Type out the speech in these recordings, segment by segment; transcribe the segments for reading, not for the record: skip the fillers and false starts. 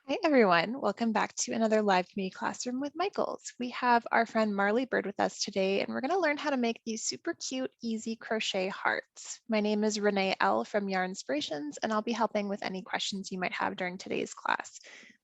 Hi everyone, welcome back to another live community classroom with Michaels. We have our friend Marley Bird with us today, and we're going to learn how to make these super cute, easy crochet hearts. My name is Renee L. from Yarn Inspirations, and I'll be helping with any questions you might have during today's class.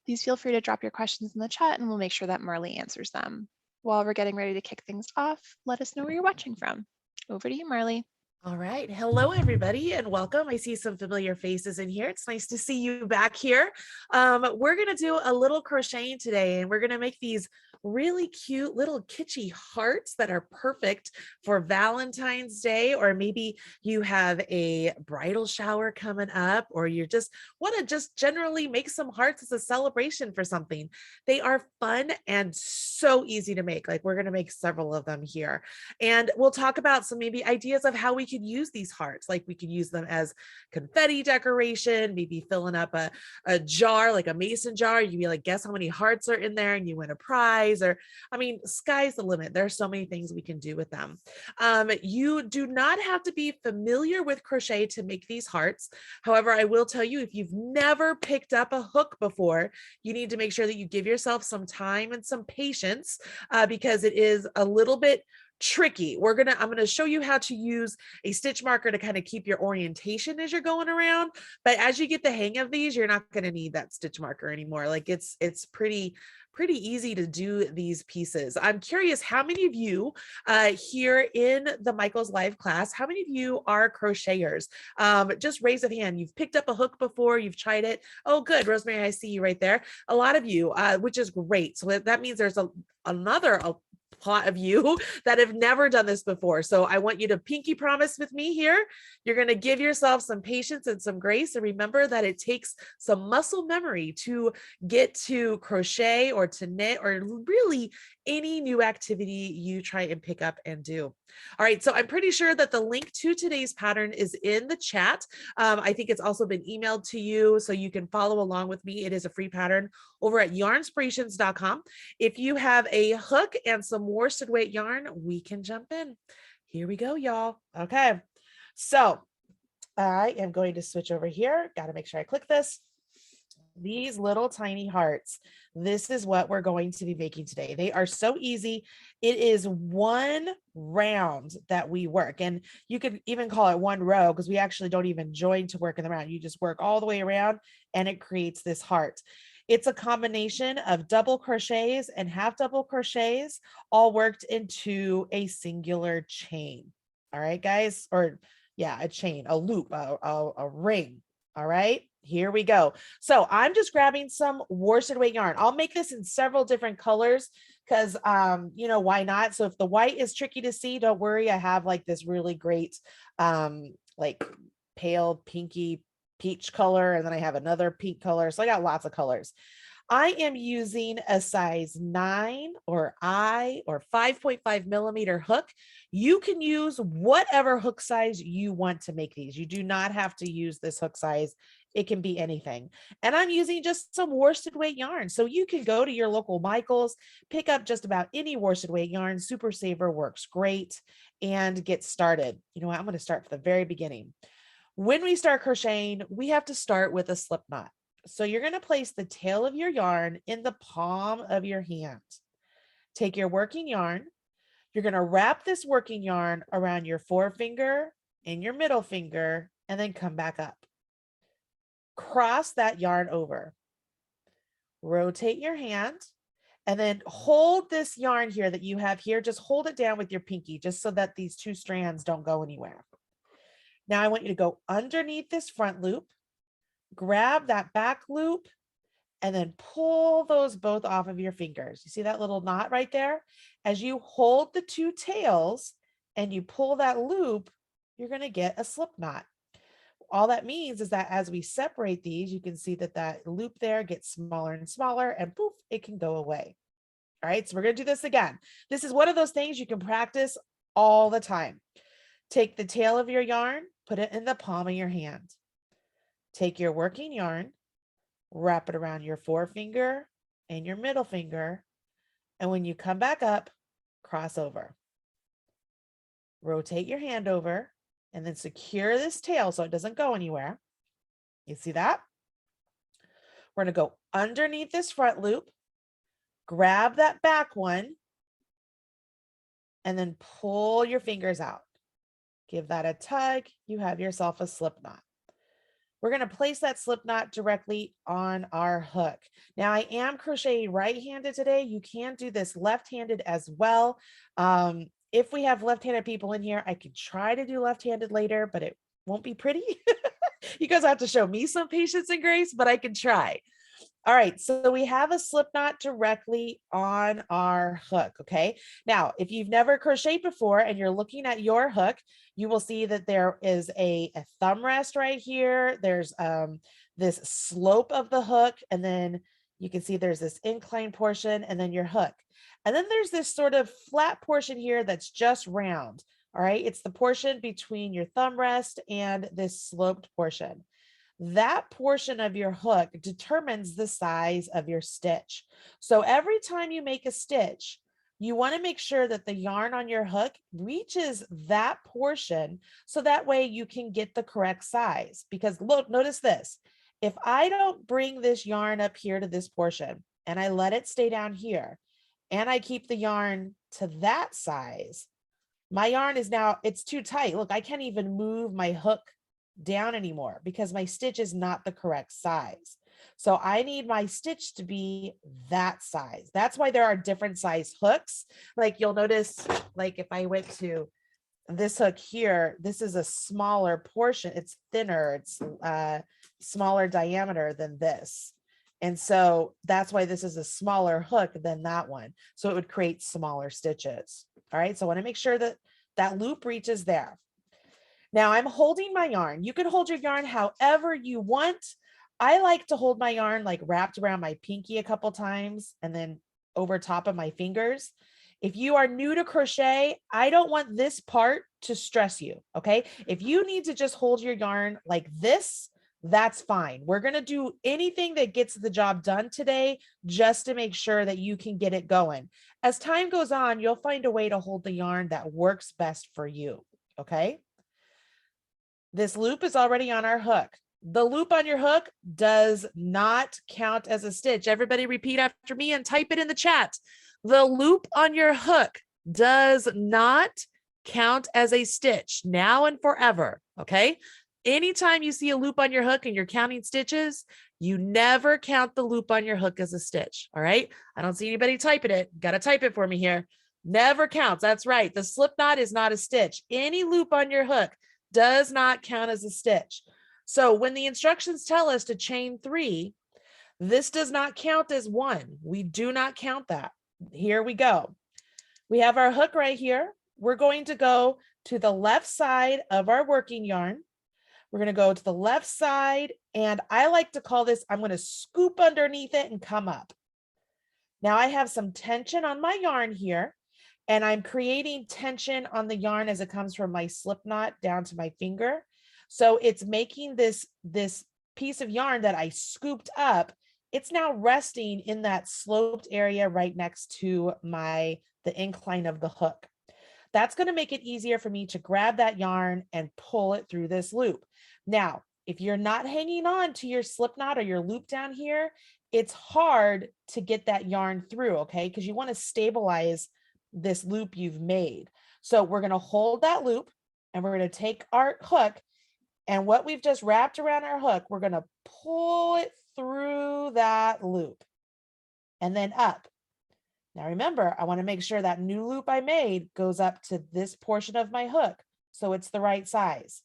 Please feel free to drop your questions in the chat and we'll make sure that Marley answers them. While we're getting ready to kick things off, let us know where you're watching from. Over to you, Marley. All right. Hello, everybody, and welcome. I see some familiar faces in here. It's nice to see you back here. We're going to do a little crocheting today, and we're going to make these really cute little kitschy hearts that are perfect for Valentine's Day, or maybe you have a bridal shower coming up, or you just want to just generally make some hearts as a celebration for something. They are fun and so easy to make. Like, we're going to make several of them here, and we'll talk about some maybe ideas of how we could use these hearts. Like, we could use them as confetti decoration, maybe filling up a jar, like a mason jar. You can be like, guess how many hearts are in there, and you win a prize. Or, I mean, sky's the limit. There's so many things we can do with them. You do not have to be familiar with crochet to make these hearts. However, I will tell you, if you've never picked up a hook before, you need to make sure that you give yourself some time and some patience, because it is a little bit tricky. I'm going to show you how to use a stitch marker to kind of keep your orientation as you're going around. But as you get the hang of these, you're not going to need that stitch marker anymore. Like, it's pretty easy to do these pieces. I'm curious, how many of you here in the Michaels live class, how many of you are crocheters? Just raise a hand. You've picked up a hook before, you've tried it. Oh, good. Rosemary, I see you right there. A lot of you, which is great. So that means there's another plot of you that have never done this before. So I want you to pinky promise with me here. You're going to give yourself some patience and some grace, and remember that it takes some muscle memory to get to crochet or to knit or really any new activity you try and pick up and do. All right, so I'm pretty sure that the link to today's pattern is in the chat. I think it's also been emailed to you, so you can follow along with me. It is a free pattern over at yarnspirations.com. If you have a hook and some worsted weight yarn, we can jump in. Here we go, y'all. Okay, so I am going to switch over here. Got to make sure I click this. These little tiny hearts, this is what we're going to be making today. They are so easy. It is one round that we work, and you could even call it one row, because we actually don't even join to work in the round. You just work all the way around and it creates this heart. It's a combination of double crochets and half double crochets all worked into a singular chain. All right, guys, or yeah, a chain, a loop, a ring. All right, here we go. So I'm just grabbing some worsted weight yarn. I'll make this in several different colors because, why not? So if the white is tricky to see, don't worry. I have like this really great, like pale pinky peach color. And then I have another pink color. So I got lots of colors. I am using a size 9 or 5.5 millimeter hook. You can use whatever hook size you want to make these. You do not have to use this hook size. It can be anything. And I'm using just some worsted weight yarn. So you can go to your local Michaels, pick up just about any worsted weight yarn. Super Saver works great, and get started. You know what? I'm going to start from the very beginning. When we start crocheting, we have to start with a slip knot. So you're going to place the tail of your yarn in the palm of your hand. Take your working yarn. You're going to wrap this working yarn around your forefinger and your middle finger, and then come back up. Cross that yarn over. Rotate your hand, and then hold this yarn here that you have here. Just hold it down with your pinky, just so that these two strands don't go anywhere. Now I want you to go underneath this front loop, grab that back loop, and then pull those both off of your fingers. You see that little knot right there? As you hold the two tails and you pull that loop, you're going to get a slip knot. All that means is that as we separate these, you can see that that loop there gets smaller and smaller, and poof, it can go away. All right, so we're going to do this again. This is one of those things you can practice all the time. Take the tail of your yarn, put it in the palm of your hand. Take your working yarn, wrap it around your forefinger and your middle finger, and when you come back up, cross over. Rotate your hand over, and then secure this tail so it doesn't go anywhere. You see that? We're going to go underneath this front loop, grab that back one, and then pull your fingers out. Give that a tug. You have yourself a slip knot. We're going to place that slip knot directly on our hook. Now I am crocheting right-handed today. You can do this left-handed as well. If we have left-handed people in here, I could try to do left-handed later, but it won't be pretty. You guys have to show me some patience and grace, but I can try. All right, so we have a slip knot directly on our hook, okay? Now, if you've never crocheted before and you're looking at your hook, you will see that there is a thumb rest right here. There's this slope of the hook, and then you can see there's this inclined portion and then your hook. And then there's this sort of flat portion here that's just round, all right? It's the portion between your thumb rest and this sloped portion. That portion of your hook determines the size of your stitch. So every time you make a stitch, you want to make sure that the yarn on your hook reaches that portion so that way you can get the correct size. Because look, notice this. If I don't bring this yarn up here to this portion and I let it stay down here and I keep the yarn to that size, my yarn is now, it's too tight. Look, I can't even move my hook down anymore because my stitch is not the correct size. So I need my stitch to be that size. That's why there are different size hooks. Like you'll notice, like if I went to this hook here, this is a smaller portion. It's thinner. It's smaller diameter than this. And so that's why this is a smaller hook than that one. So it would create smaller stitches. All right. So I want to make sure that that loop reaches there. Now I'm holding my yarn. You can hold your yarn however you want. I like to hold my yarn like wrapped around my pinky a couple times and then over top of my fingers. If you are new to crochet, I don't want this part to stress you, okay? If you need to just hold your yarn like this, that's fine. We're gonna do anything that gets the job done today just to make sure that you can get it going. As time goes on, you'll find a way to hold the yarn that works best for you, okay? This loop is already on our hook. The loop on your hook does not count as a stitch. Everybody repeat after me and type it in the chat. The loop on your hook does not count as a stitch now and forever, okay? Anytime you see a loop on your hook and you're counting stitches, you never count the loop on your hook as a stitch, all right? I don't see anybody typing it. Got to type it for me here. Never counts. That's right. The slip knot is not a stitch. Any loop on your hook does not count as a stitch. So when the instructions tell us to chain 3, this does not count as 1. We do not count that. Here we go. We have our hook right here. We're going to go to the left side of our working yarn. We're going to go to the left side, and I like to call this, I'm going to scoop underneath it and come up. Now I have some tension on my yarn here, and I'm creating tension on the yarn as it comes from my slip knot down to my finger. So it's making this piece of yarn that I scooped up, it's now resting in that sloped area right next to the incline of the hook. That's going to make it easier for me to grab that yarn and pull it through this loop. Now, if you're not hanging on to your slip knot or your loop down here, it's hard to get that yarn through, okay? Because you want to stabilize this loop you've made. So we're going to hold that loop and we're going to take our hook, and what we've just wrapped around our hook, we're going to pull it through that loop and then up. Now remember, I want to make sure that new loop I made goes up to this portion of my hook so it's the right size.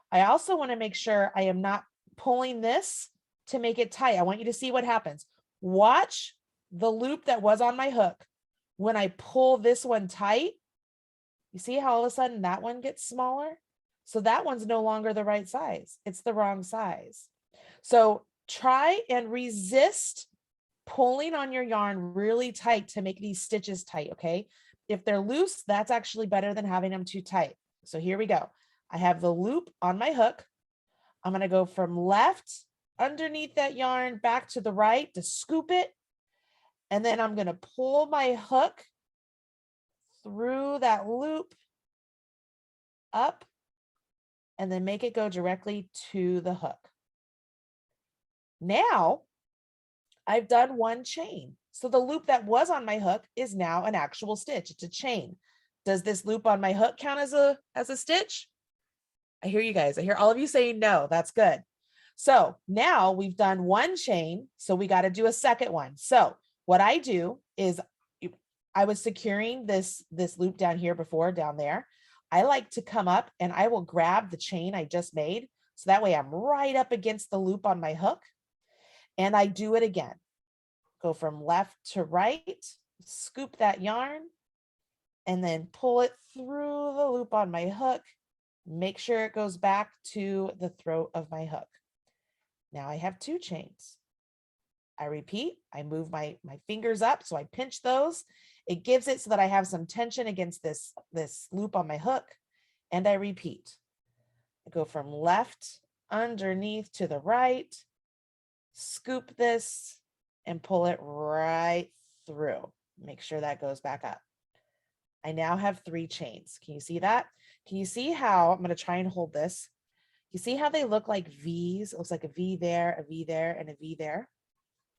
I also want to make sure I am not pulling this to make it tight. I want you to see what happens. Watch the loop that was on my hook. When I pull this one tight, you see how all of a sudden that one gets smaller? So that one's no longer the right size. It's the wrong size. So try and resist pulling on your yarn really tight to make these stitches tight, okay? If they're loose, that's actually better than having them too tight. So here we go. I have the loop on my hook. I'm going to go from left underneath that yarn back to the right to scoop it. And then I'm going to pull my hook through that loop up and then make it go directly to the hook. Now I've done one chain. So the loop that was on my hook is now an actual stitch. It's a chain. Does this loop on my hook count as a stitch? I hear you guys. I hear all of you saying no. That's good. So now we've done one chain. So we got to do a second one. So what I do is I was securing this loop down here before, down there. I like to come up and I will grab the chain I just made. So that way I'm right up against the loop on my hook. And I do it again. Go from left to right, scoop that yarn, and then pull it through the loop on my hook. Make sure it goes back to the throat of my hook. Now I have two chains. I repeat, I move my fingers up, so I pinch those. It gives it so that I have some tension against this loop on my hook, and I repeat. I go from left underneath to the right, scoop this, and pull it right through. Make sure that goes back up. I now have 3 chains. Can you see that? Can you see how, I'm going to try and hold this. You see how they look like V's? It looks like a V there, and a V there.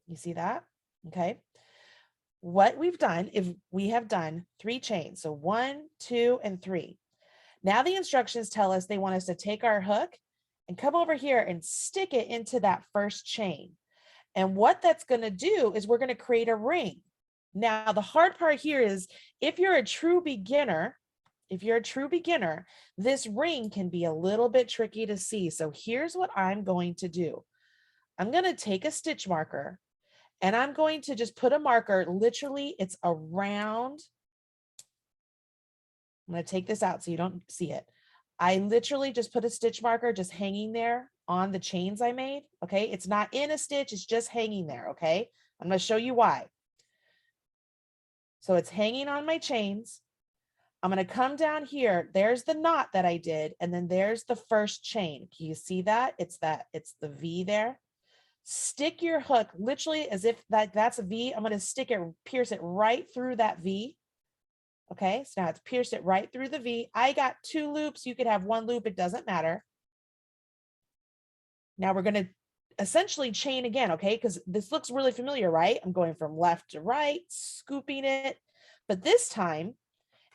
You see that? Okay. What we've done, if we have done 3 chains, so 1, 2, and 3. Now the instructions tell us they want us to take our hook and come over here and stick it into that first chain. And what that's going to do is we're going to create a ring. Now, the hard part here is if you're a true beginner, this ring can be a little bit tricky to see. So here's what I'm going to do. I'm going to take a stitch marker and I'm going to just put a marker, literally it's around. I'm going to take this out so you don't see it. I literally just put a stitch marker just hanging there on the chains I made. Okay. It's not in a stitch. It's just hanging there. Okay. I'm going to show you why. So it's hanging on my chains. I'm going to come down here. There's the knot that I did. And then there's the first chain. Can you see that? It's the V there. Stick your hook literally as if that's a V. I'm going to pierce it right through that V. Okay. So now it's pierced it right through the V. I got 2 loops. You could have 1 loop. It doesn't matter. Now we're going to essentially chain again. Okay. Because this looks really familiar, right? I'm going from left to right, scooping it. But this time,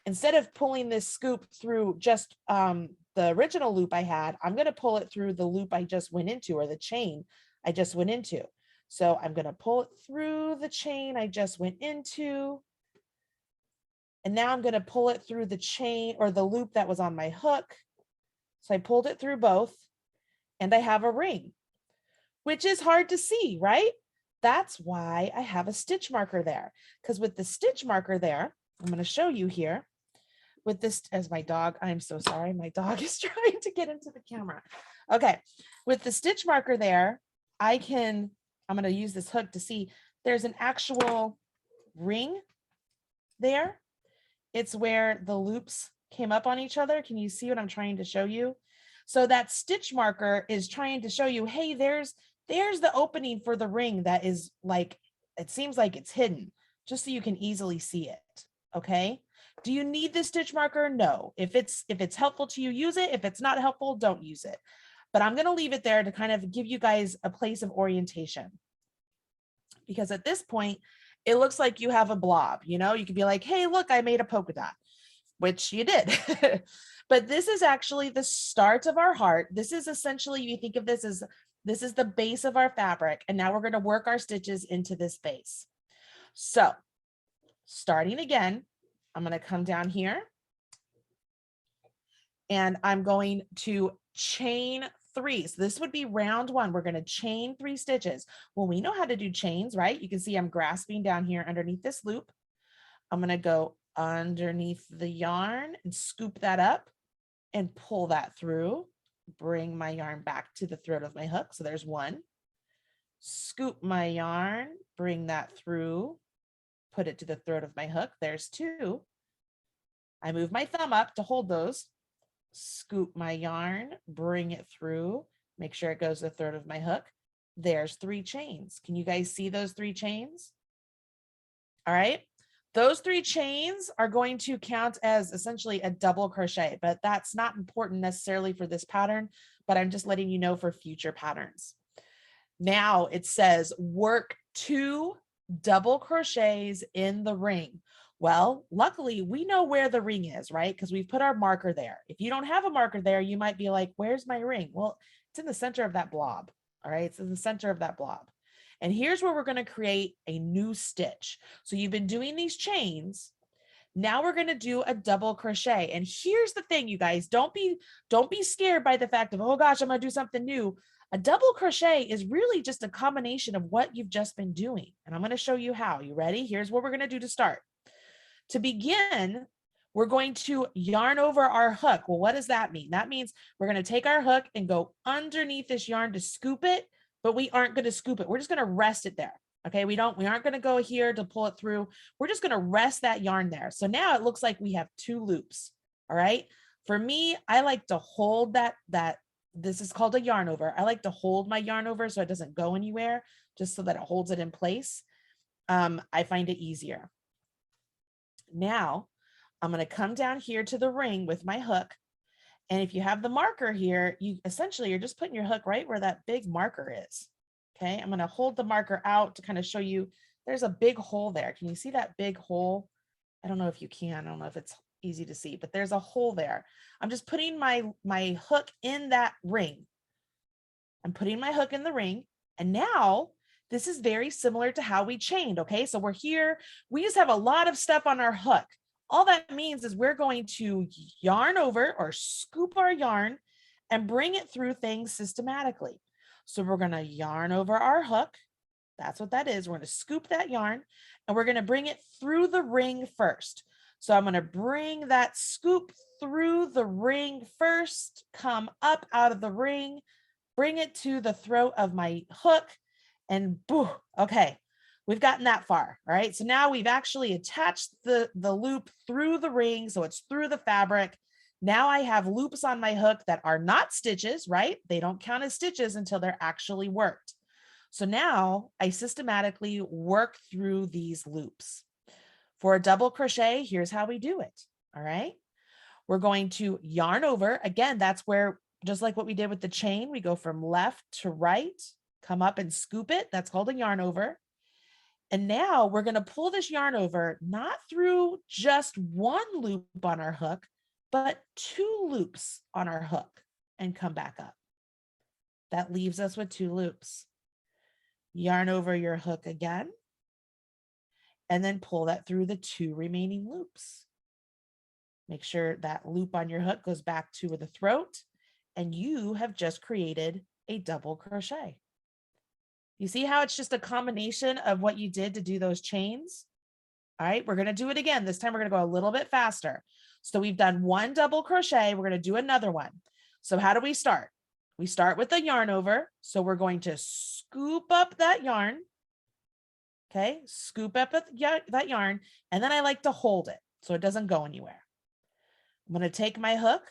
instead of pulling this scoop through just the original loop I had, I'm going to pull it through the loop I just went into, or the chain I just went into. So I'm going to pull it through the chain I just went into. And now I'm going to pull it through the chain or the loop that was on my hook. So I pulled it through both and I have a ring, which is hard to see, right? That's why I have a stitch marker there. Because with the stitch marker there, I'm going to show you here. With this, as my dog, I'm so sorry, my dog is trying to get into the camera. Okay, with the stitch marker there, I'm going to use this hook to see there's an actual ring there. It's where the loops came up on each other. Can you see what I'm trying to show you? So that stitch marker is trying to show you, hey, there's the opening for the ring that is like, it seems like it's hidden, just so you can easily see it. Okay. Do you need this stitch marker? No. If it's helpful to you, use it. If it's not helpful, don't use it. But I'm going to leave it there to kind of give you guys a place of orientation. Because at this point, it looks like you have a blob, you know, you could be like, hey, look, I made a polka dot, which you did. But this is actually the start of our heart. This is essentially, you think of this as, this is the base of our fabric. And now we're going to work our stitches into this base. So starting again, I'm going to come down here and I'm going to chain 3. So this would be round 1. We're going to chain 3 stitches. Well, we know how to do chains, right? You can see I'm grasping down here underneath this loop. I'm going to go underneath the yarn and scoop that up and pull that through. Bring my yarn back to the throat of my hook. So there's 1. Scoop my yarn, bring that through, put it to the throat of my hook. There's 2. I move my thumb up to hold those. Scoop my yarn, bring it through, make sure it goes to the throat of my hook. There's 3 chains. Can you guys see those 3 chains? All right. Those 3 chains are going to count as essentially a double crochet, but that's not important necessarily for this pattern, but I'm just letting you know for future patterns. Now it says work 2 double crochets in the ring. Well, luckily we know where the ring is, right? Because we've put our marker there. If you don't have a marker there, you might be like, where's my ring? Well, it's in the center of that blob. All right, it's in the center of that blob. And here's where we're going to create a new stitch. So you've been doing these chains. Now we're going to do a double crochet. And here's the thing, you guys, don't be scared by the fact of, oh gosh, I'm going to do something new. A double crochet is really just a combination of what you've just been doing. And I'm going to show you how. You ready? Here's what we're going to do to start. To begin, we're going to yarn over our hook. Well, what does that mean? That means we're going to take our hook and go underneath this yarn to scoop it, but we aren't going to scoop it. We're just going to rest it there. Okay, we aren't going to go here to pull it through. We're just going to rest that yarn there. So now it looks like we have 2 loops. All right. For me, I like to hold that this is called a yarn over. I like to hold my yarn over so it doesn't go anywhere, just so that it holds it in place. I find it easier. Now I'm going to come down here to the ring with my hook. And if you have the marker here, you're just putting your hook right where that big marker is. Okay, I'm going to hold the marker out to kind of show you there's a big hole there. Can you see that big hole? I don't know if you can. I don't know if it's easy to see, but there's a hole there. I'm just putting my hook in that ring. I'm putting my hook in the ring. And now this is very similar to how we chained. Okay, so we're here. We just have a lot of stuff on our hook. All that means is we're going to yarn over or scoop our yarn and bring it through things systematically. So we're going to yarn over our hook. That's what that is. We're going to scoop that yarn and we're going to bring it through the ring first. So I'm going to bring that scoop through the ring first, come up out of the ring, bring it to the throat of my hook, and boo. Okay, we've gotten that far. All right, so now we've actually attached the loop through the ring, so it's through the fabric. Now I have loops on my hook that are not stitches, right? They don't count as stitches until they're actually worked. So now I systematically work through these loops. For a double crochet, here's how we do it. All right, we're going to yarn over. Again, that's where, just like what we did with the chain, we go from left to right, come up and scoop it. That's called a yarn over. And now we're going to pull this yarn over, not through just 1 loop on our hook, but 2 loops on our hook and come back up. That leaves us with 2 loops. Yarn over your hook again, and then pull that through the 2 remaining loops. Make sure that loop on your hook goes back to the throat, and you have just created a double crochet. You see how it's just a combination of what you did to do those chains? All right, we're going to do it again. This time we're going to go a little bit faster. So we've done 1 double crochet. We're going to do another one. So how do we start? We start with the yarn over. So we're going to scoop up that yarn. Okay, scoop up that yarn. And then I like to hold it so it doesn't go anywhere. I'm going to take my hook.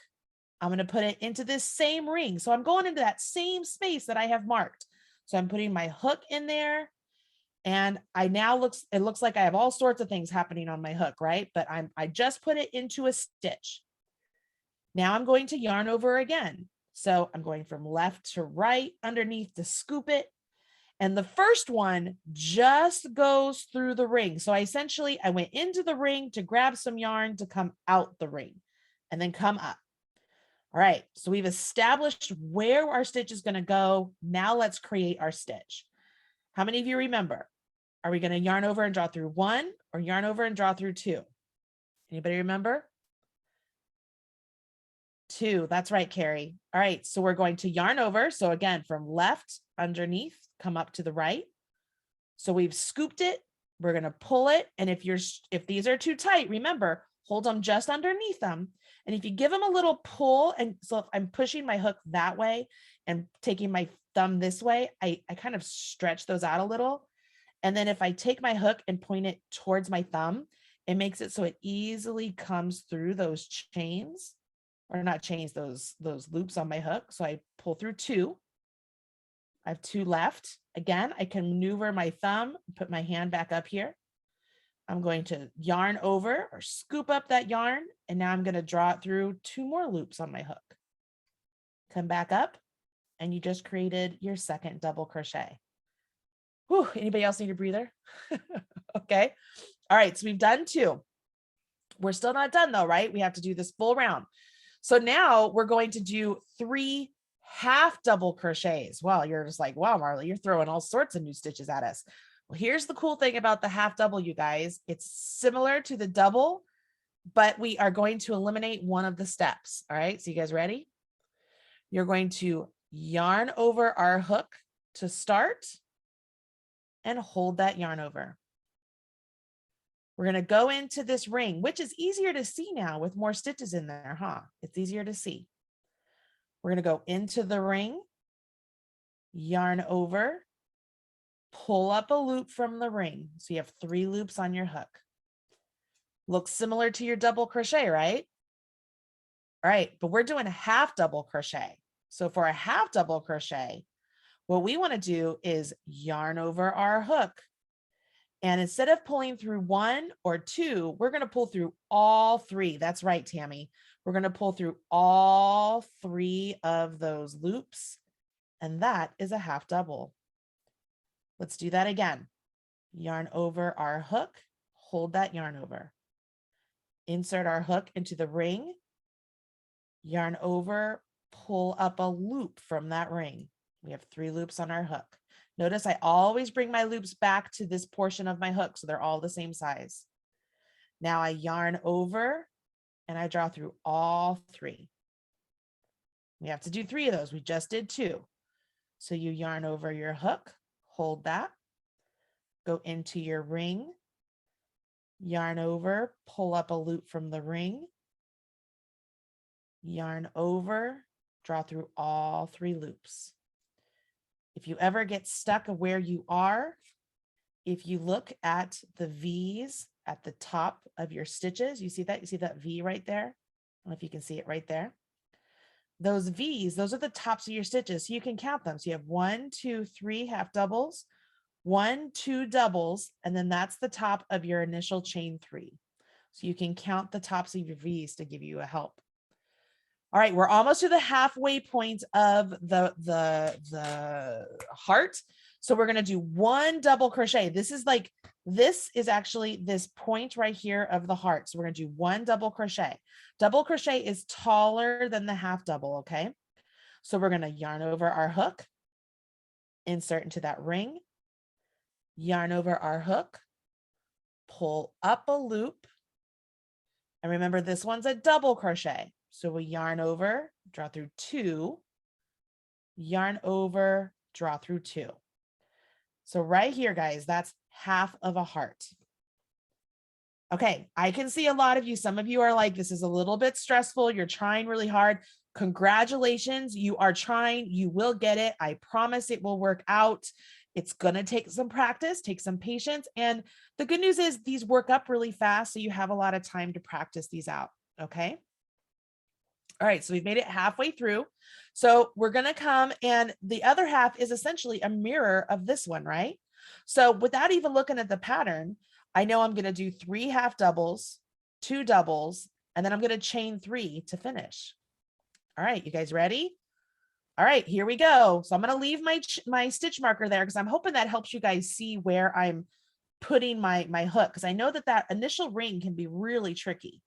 I'm going to put it into this same ring. So I'm going into that same space that I have marked. So I'm putting my hook in there. And it looks like I have all sorts of things happening on my hook, right? But I just put it into a stitch. Now I'm going to yarn over again. So I'm going from left to right underneath to scoop it. And the first one just goes through the ring. So I went into the ring to grab some yarn to come out the ring and then come up. All right, so we've established where our stitch is going to go. Now let's create our stitch. How many of you remember? Are we going to yarn over and draw through 1 or yarn over and draw through 2? Anybody remember? 2, that's right, Carrie. All right, so we're going to yarn over. So again, from left underneath, come up to the right. So we've scooped it. We're going to pull it. And if these are too tight, remember, hold them just underneath them. And if you give them a little pull, and so if I'm pushing my hook that way and taking my thumb this way, I kind of stretch those out a little. And then if I take my hook and point it towards my thumb, it makes it so it easily comes through those chains, or not chains, those loops on my hook. So I pull through 2. I have 2 left. Again, I can maneuver my thumb, put my hand back up here. I'm going to yarn over or scoop up that yarn. And now I'm going to draw it through 2 more loops on my hook. Come back up and you just created your second double crochet. Whew, anybody else need a breather? Okay. All right. So we've done 2. We're still not done though, right? We have to do this full round. So now we're going to do 3 half double crochets. Well, you're just like, wow, Marley, you're throwing all sorts of new stitches at us. Well, here's the cool thing about the half double, you guys. It's similar to the double, but we are going to eliminate one of the steps. All right. So you guys ready? You're going to yarn over our hook to start and hold that yarn over. We're going to go into this ring, which is easier to see now with more stitches in there, huh? It's easier to see. We're going to go into the ring, yarn over, pull up a loop from the ring. So you have 3 loops on your hook. Looks similar to your double crochet, right? All right, but we're doing a half double crochet. So for a half double crochet, what we want to do is yarn over our hook. And instead of pulling through 1 or 2, we're going to pull through all 3. That's right, Tammy. We're going to pull through all 3 of those loops. And that is a half double. Let's do that again. Yarn over our hook, hold that yarn over. Insert our hook into the ring, yarn over, pull up a loop from that ring. We have 3 loops on our hook. Notice I always bring my loops back to this portion of my hook so they're all the same size. Now I yarn over and I draw through all 3. We have to do 3 of those. We just did 2. So you yarn over your hook, hold that, go into your ring, yarn over, pull up a loop from the ring, yarn over, draw through all 3 loops. If you ever get stuck of where you are, if you look at the V's at the top of your stitches, you see that? You see that V right there? I don't know if you can see it right there. Those V's, those are the tops of your stitches. So you can count them. So you have 1, 2, 3 half doubles, 1, 2 doubles, and then that's the top of your initial chain 3. So you can count the tops of your V's to give you a help. All right, we're almost to the halfway point of the heart. So we're going to do 1 double crochet. This is actually this point right here of the heart. So we're going to do 1 double crochet. Double crochet is taller than the half double, okay? So we're going to yarn over our hook, insert into that ring, yarn over our hook, pull up a loop. And remember, this one's a double crochet. So we yarn over, draw through 2, yarn over, draw through 2. So right here, guys, that's half of a heart. Okay, I can see a lot of you, some of you are like, this is a little bit stressful. You're trying really hard. Congratulations, you are trying. You will get it. I promise it will work out. It's going to take some practice, take some patience. And the good news is these work up really fast. So you have a lot of time to practice these out. Okay. All right, so we've made it halfway through. So we're going to come, and the other half is essentially a mirror of this one, right? So without even looking at the pattern, I know I'm going to do 3 half doubles, 2 doubles, and then I'm going to chain 3 to finish. All right, you guys ready? All right, here we go. So I'm going to leave my stitch marker there because I'm hoping that helps you guys see where I'm putting my hook, because I know that initial ring can be really tricky.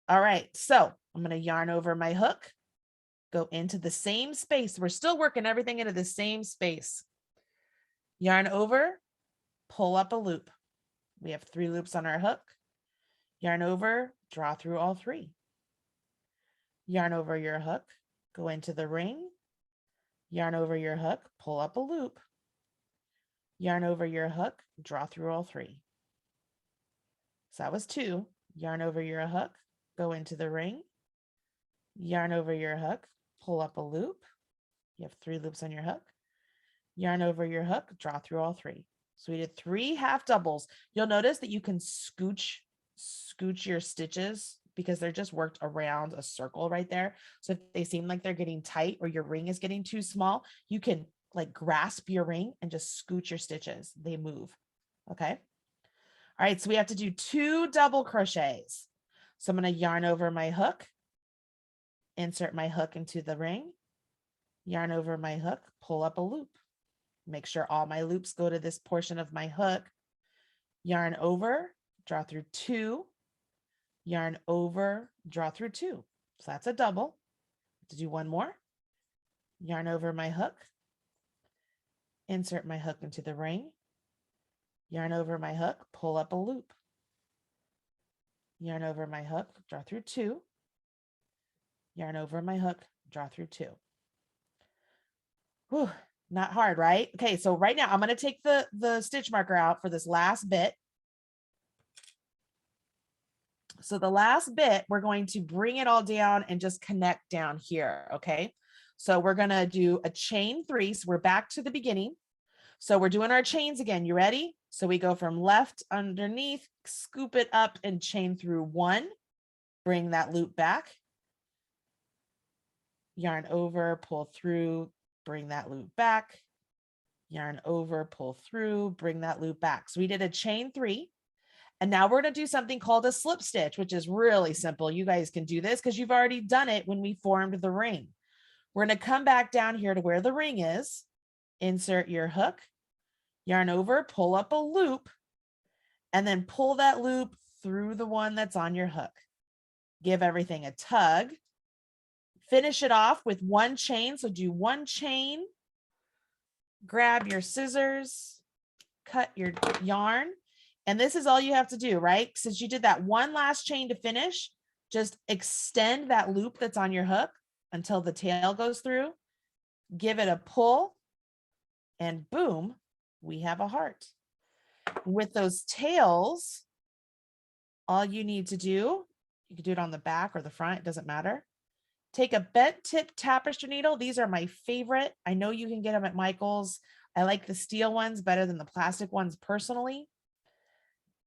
All right, so I'm going to yarn over my hook, go into the same space. We're still working everything into the same space. Yarn over, pull up a loop. We have 3 loops on our hook. Yarn over, draw through all 3. Yarn over your hook, go into the ring. Yarn over your hook, pull up a loop. Yarn over your hook, draw through all 3. So that was 2. Yarn over your hook, go into the ring. Yarn over your hook, pull up a loop. You have 3 loops on your hook. Yarn over your hook, draw through all 3. So we did 3 half doubles. You'll notice that you can scooch your stitches because they're just worked around a circle right there. So if they seem like they're getting tight or your ring is getting too small, you can like grasp your ring and just scooch your stitches. They move. Okay. All right. So we have to do 2 double crochets. So I'm going to yarn over my hook, insert my hook into the ring, yarn over my hook, pull up a loop. Make sure all my loops go to this portion of my hook. Yarn over, draw through 2, yarn over, draw through 2. So that's a double. To do one more, yarn over my hook, insert my hook into the ring, yarn over my hook, pull up a loop, yarn over my hook, draw through 2, yarn over my hook, draw through 2. Whew, not hard, right? Okay, so right now I'm going to take the stitch marker out for this last bit. So the last bit, we're going to bring it all down and just connect down here, okay? So we're going to do a chain 3. So we're back to the beginning. So we're doing our chains again. You ready? So we go from left underneath, scoop it up and chain through 1, bring that loop back, yarn over, pull through, bring that loop back, yarn over, pull through, bring that loop back. So we did a chain 3. And now we're going to do something called a slip stitch, which is really simple. You guys can do this because you've already done it when we formed the ring. We're going to come back down here to where the ring is, insert your hook, yarn over, pull up a loop, and then pull that loop through the one that's on your hook. Give everything a tug. Finish it off with 1 chain. So do 1 chain, grab your scissors, cut your yarn. And this is all you have to do, right? Since you did that 1 last chain to finish, just extend that loop that's on your hook until the tail goes through. Give it a pull, and boom, we have a heart. With those tails, all you need to do, you can do it on the back or the front, it doesn't matter. Take a bent tip tapestry needle. These are my favorite. I know you can get them at Michael's. I like the steel ones better than the plastic ones personally.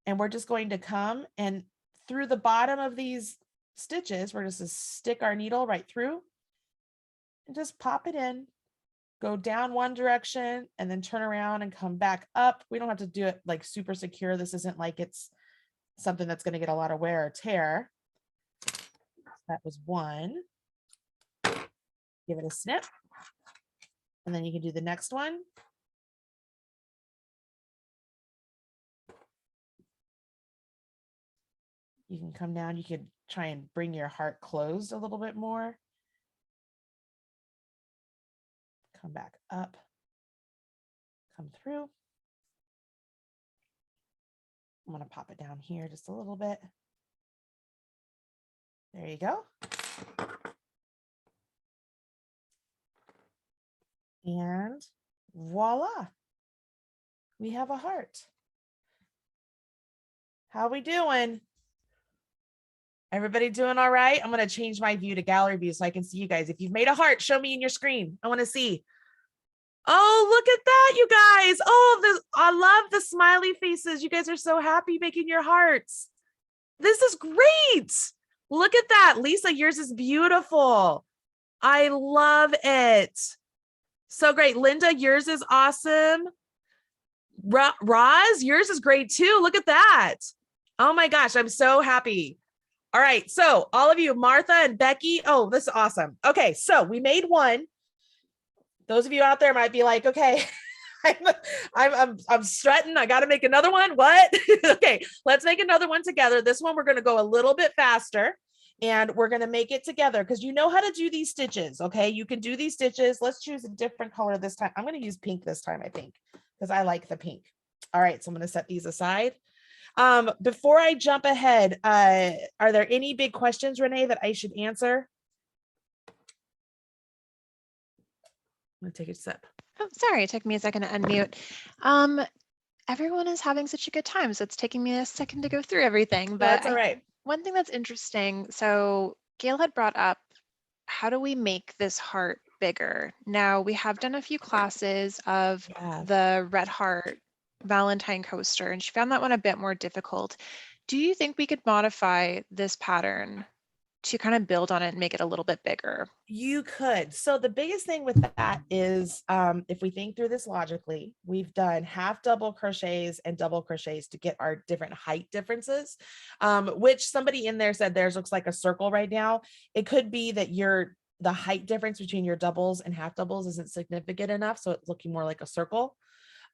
And we're just going to come and through the bottom of these stitches, we're just to stick our needle right through and just pop it in, go down one direction and then turn around and come back up. We don't have to do it like super secure. This isn't like it's something that's going to get a lot of wear or tear. That was 1. Give it a snip. And then you can do the next one. You can come down, you could try and bring your heart closed a little bit more. Come back up, come through. I'm going to pop it down here just a little bit. There you go. And voila, we have a heart. How we doing? Everybody doing all right? I'm going to change my view to gallery view so I can see you guys. If you've made a heart, show me in your screen. I want to see. Oh, look at that, you guys. Oh, I love the smiley faces. You guys are so happy making your hearts. This is great. Look at that. Lisa, yours is beautiful. I love it. So great. Linda, yours is awesome. Roz, yours is great too. Look at that. Oh my gosh, I'm so happy. All right, so all of you, Martha and Becky, oh, this is awesome. Okay, so we made 1. Those of you out there might be like, okay, I'm strutting. I got to make another one. What? Okay, let's make another one together. This one, we're going to go a little bit faster and we're going to make it together because you know how to do these stitches. Okay, you can do these stitches. Let's choose a different color this time. I'm going to use pink this time, I think, because I like the pink. All right, so I'm going to set these aside. Before I jump ahead, are there any big questions, Renee, that I should answer? I'm going to take a sip. Oh, sorry, it took me a second to unmute. Everyone is having such a good time, so it's taking me a second to go through everything. But That's all right. One thing that's interesting, so Gail had brought up, how do we make this heart bigger? Now, we have done a few classes of the Red Heart Valentine coaster, and she found that one a bit more difficult. Do you think we could modify this pattern to kind of build on it and make it a little bit bigger? You could. So the biggest thing with that is if we think through this logically, we've done half double crochets and double crochets to get our different height differences, which somebody in there said theirs looks like a circle right now. It could be that your the height difference between your doubles and half doubles isn't significant enough. So it's looking more like a circle.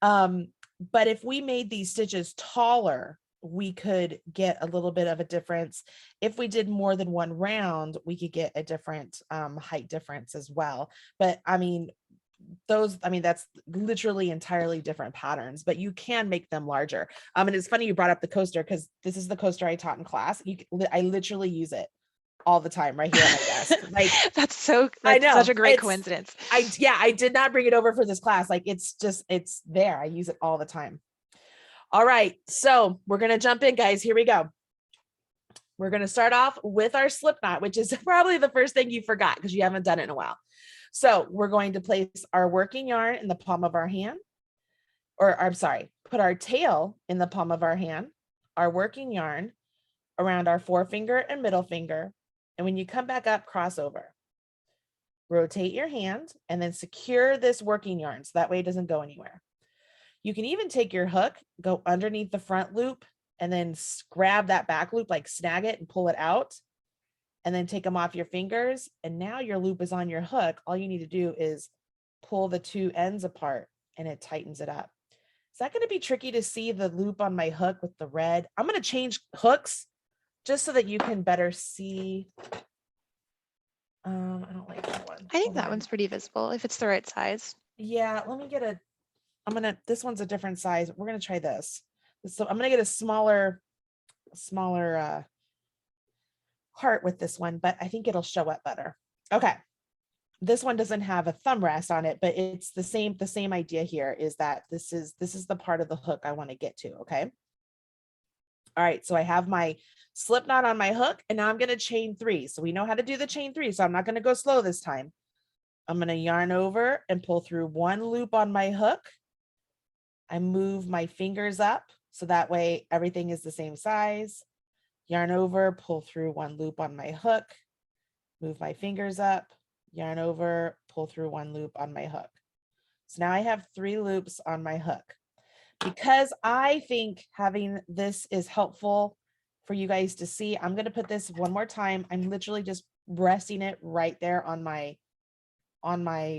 But if we made these stitches taller, we could get a little bit of a difference. If we did more than one round, we could get a different height difference as well. But I mean, that's literally entirely different patterns, but you can make them larger. And it's funny you brought up the coaster, because this is the coaster I taught in class. I literally use it all the time right here on my desk. Like That's I such know a great coincidence. I did not bring it over for this class. Like it's there. I use it all the time. All right, so we're gonna jump in, guys. Here we go. We're gonna start off with our slip knot, which is probably the first thing you forgot because you haven't done it in a while. So we're going to place our working yarn in the palm of our hand, or I'm sorry, put our tail in the palm of our hand, our working yarn around our forefinger and middle finger. And when you come back up, cross over. Rotate your hand and then secure this working yarn so that way it doesn't go anywhere. You can even take your hook, go underneath the front loop, and then grab that back loop, like snag it and pull it out, and then take them off your fingers. And now your loop is on your hook. All you need to do is pull the two ends apart and it tightens it up. Is that going to be tricky to see the loop on my hook with the red? I'm going to change hooks just so that you can better see. I don't like that one. I think that one's pretty visible if it's the right size. Yeah, let me get this one's a different size. We're going to try this. So I'm going to get a smaller heart with this one, but I think it'll show up better. Okay. This one doesn't have a thumb rest on it, but it's the same idea here, is that this is the part of the hook I want to get to. Okay. All right. So I have my slip knot on my hook, and now I'm going to chain 3. So we know how to do the chain 3. So I'm not going to go slow this time. I'm going to yarn over and pull through one loop on my hook. I move my fingers up so that way everything is the same size. Yarn over, pull through one loop on my hook, move my fingers up, yarn over, pull through one loop on my hook. So now I have 3 loops on my hook. Because I think having this is helpful for you guys to see, I'm going to put this one more time. I'm literally just resting it right there on my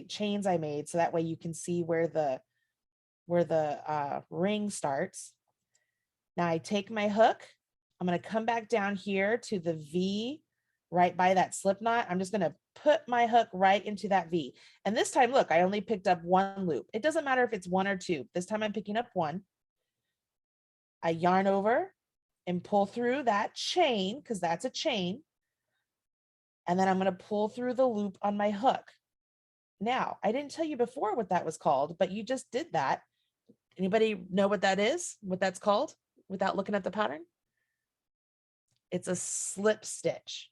chains I made, so that way you can see where the ring starts. Now I take my hook. I'm going to come back down here to the V right by that slip knot. I'm just going to put my hook right into that V. And this time, look, I only picked up 1 loop. It doesn't matter if it's 1 or 2. This time I'm picking up 1. I yarn over and pull through that chain, because that's a chain. And then I'm going to pull through the loop on my hook. Now, I didn't tell you before what that was called, but you just did that. Anybody know what that is? What that's called without looking at the pattern? It's a slip stitch.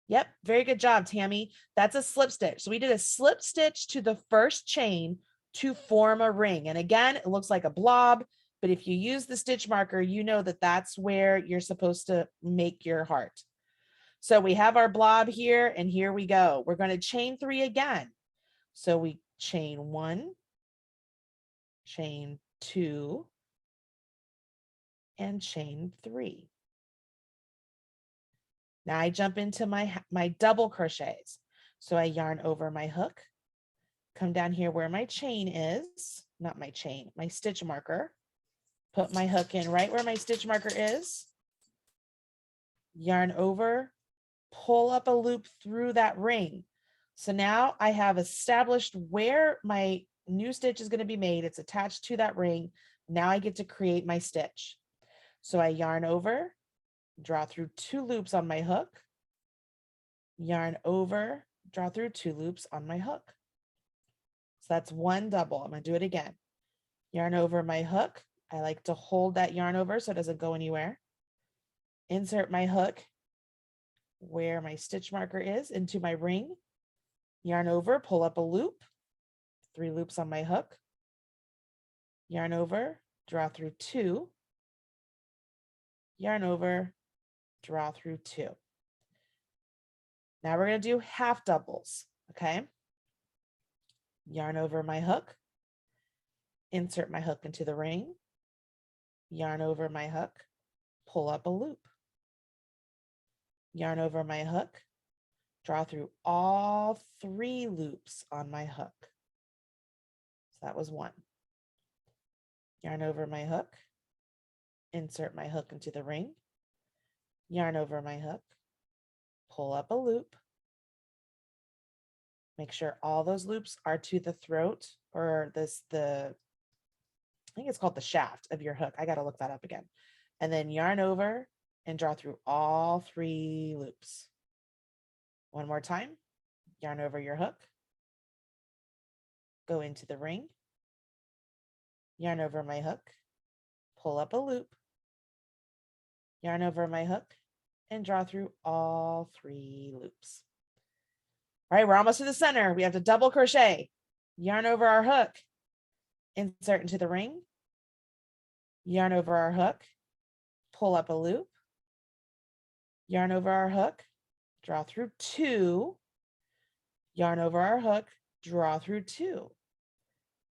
Yep, very good job, Tammy. That's a slip stitch. So we did a slip stitch to the first chain to form a ring. And again, it looks like a blob, but if you use the stitch marker, you know that that's where you're supposed to make your heart. So we have our blob here, and here we go. We're going to chain 3 again. So we chain 1, chain 2, and chain 3. Now I jump into my double crochets. So I yarn over my hook, come down here where my chain is, not my chain, my stitch marker, put my hook in right where my stitch marker is, yarn over, pull up a loop through that ring. So now I have established where my new stitch is going to be made. It's attached to that ring. Now I get to create my stitch. So I yarn over, draw through 2 loops on my hook, yarn over, draw through 2 loops on my hook. So that's 1 double. I'm going to do it again. Yarn over my hook. I like to hold that yarn over so it doesn't go anywhere. Insert my hook where my stitch marker is into my ring. Yarn over, pull up a loop, 3 loops on my hook. Yarn over, draw through 2. Yarn over, draw through 2. Now we're going to do half doubles, okay? Yarn over my hook, insert my hook into the ring, yarn over my hook, pull up a loop. Yarn over my hook, draw through all 3 loops on my hook. So that was 1. Yarn over my hook, insert my hook into the ring, yarn over my hook, pull up a loop, make sure all those loops are to the throat or I think it's called the shaft of your hook. I got to look that up again. And then yarn over and draw through all 3 loops. One more time, yarn over your hook, go into the ring, yarn over my hook, pull up a loop, yarn over my hook, and draw through all 3 loops. All right, we're almost to the center. We have to double crochet, yarn over our hook, insert into the ring, yarn over our hook, pull up a loop, yarn over our hook, draw through 2, yarn over our hook, draw through 2.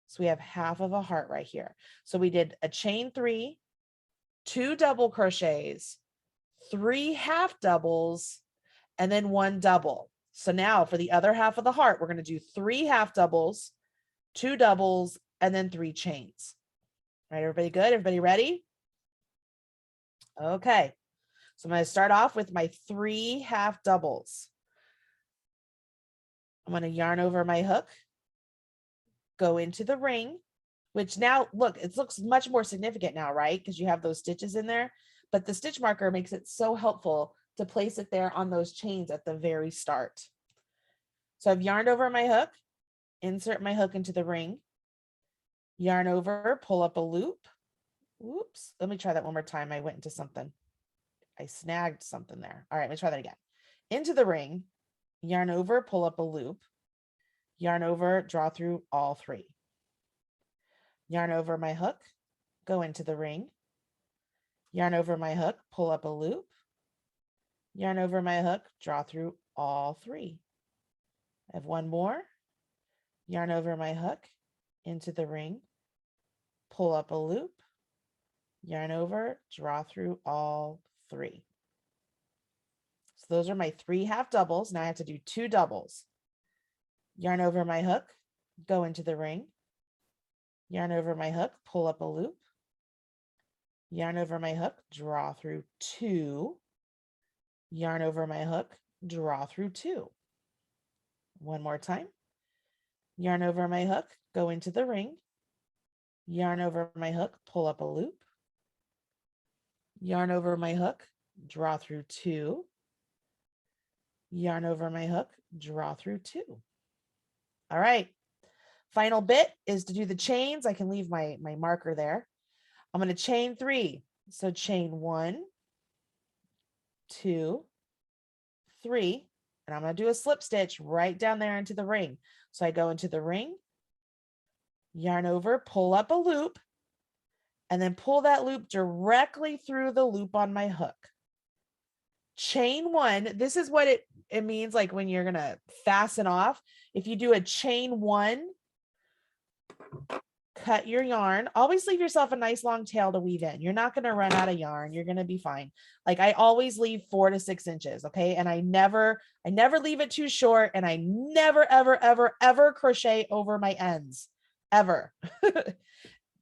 So we have half of a heart right here. So we did a chain 3, 2 double crochets, 3 half doubles, and then 1 double. So now for the other half of the heart, we're going to do 3 half doubles, 2 doubles, and then 3 chains. All right, everybody good? Everybody ready? Okay. So I'm going to start off with my 3 half doubles. I'm going to yarn over my hook, go into the ring, which now look, it looks much more significant now, right? Because you have those stitches in there, but the stitch marker makes it so helpful to place it there on those chains at the very start. So I've yarned over my hook, insert my hook into the ring, yarn over, pull up a loop. Oops, let me try that one more time. I went into something. I snagged something there. All right, let me try that again. Into the ring, yarn over, pull up a loop, yarn over, draw through all 3. Yarn over my hook, go into the ring, yarn over my hook, pull up a loop, yarn over my hook, draw through all 3. I have 1 more, yarn over my hook, into the ring, pull up a loop, yarn over, draw through all 3. So those are my 3 half doubles. Now I have to do 2 doubles. Yarn over my hook, go into the ring, yarn over my hook, pull up a loop, yarn over my hook, draw through 2, yarn over my hook, draw through 2. One more time. Yarn over my hook, go into the ring, yarn over my hook, pull up a loop, yarn over my hook, draw through 2, yarn over my hook, draw through 2. All right. Final bit is to do the chains. I can leave my marker there. I'm going to chain 3. So chain 1, 2, 3, and I'm going to do a slip stitch right down there into the ring. So I go into the ring, yarn over, pull up a loop, and then pull that loop directly through the loop on my hook. Chain 1, this is what it means like when you're going to fasten off. If you do a chain 1, cut your yarn, always leave yourself a nice long tail to weave in. You're not going to run out of yarn. You're going to be fine. Like I always leave 4 to 6 inches. Okay. And I never leave it too short. And I never, ever, ever, ever crochet over my ends ever.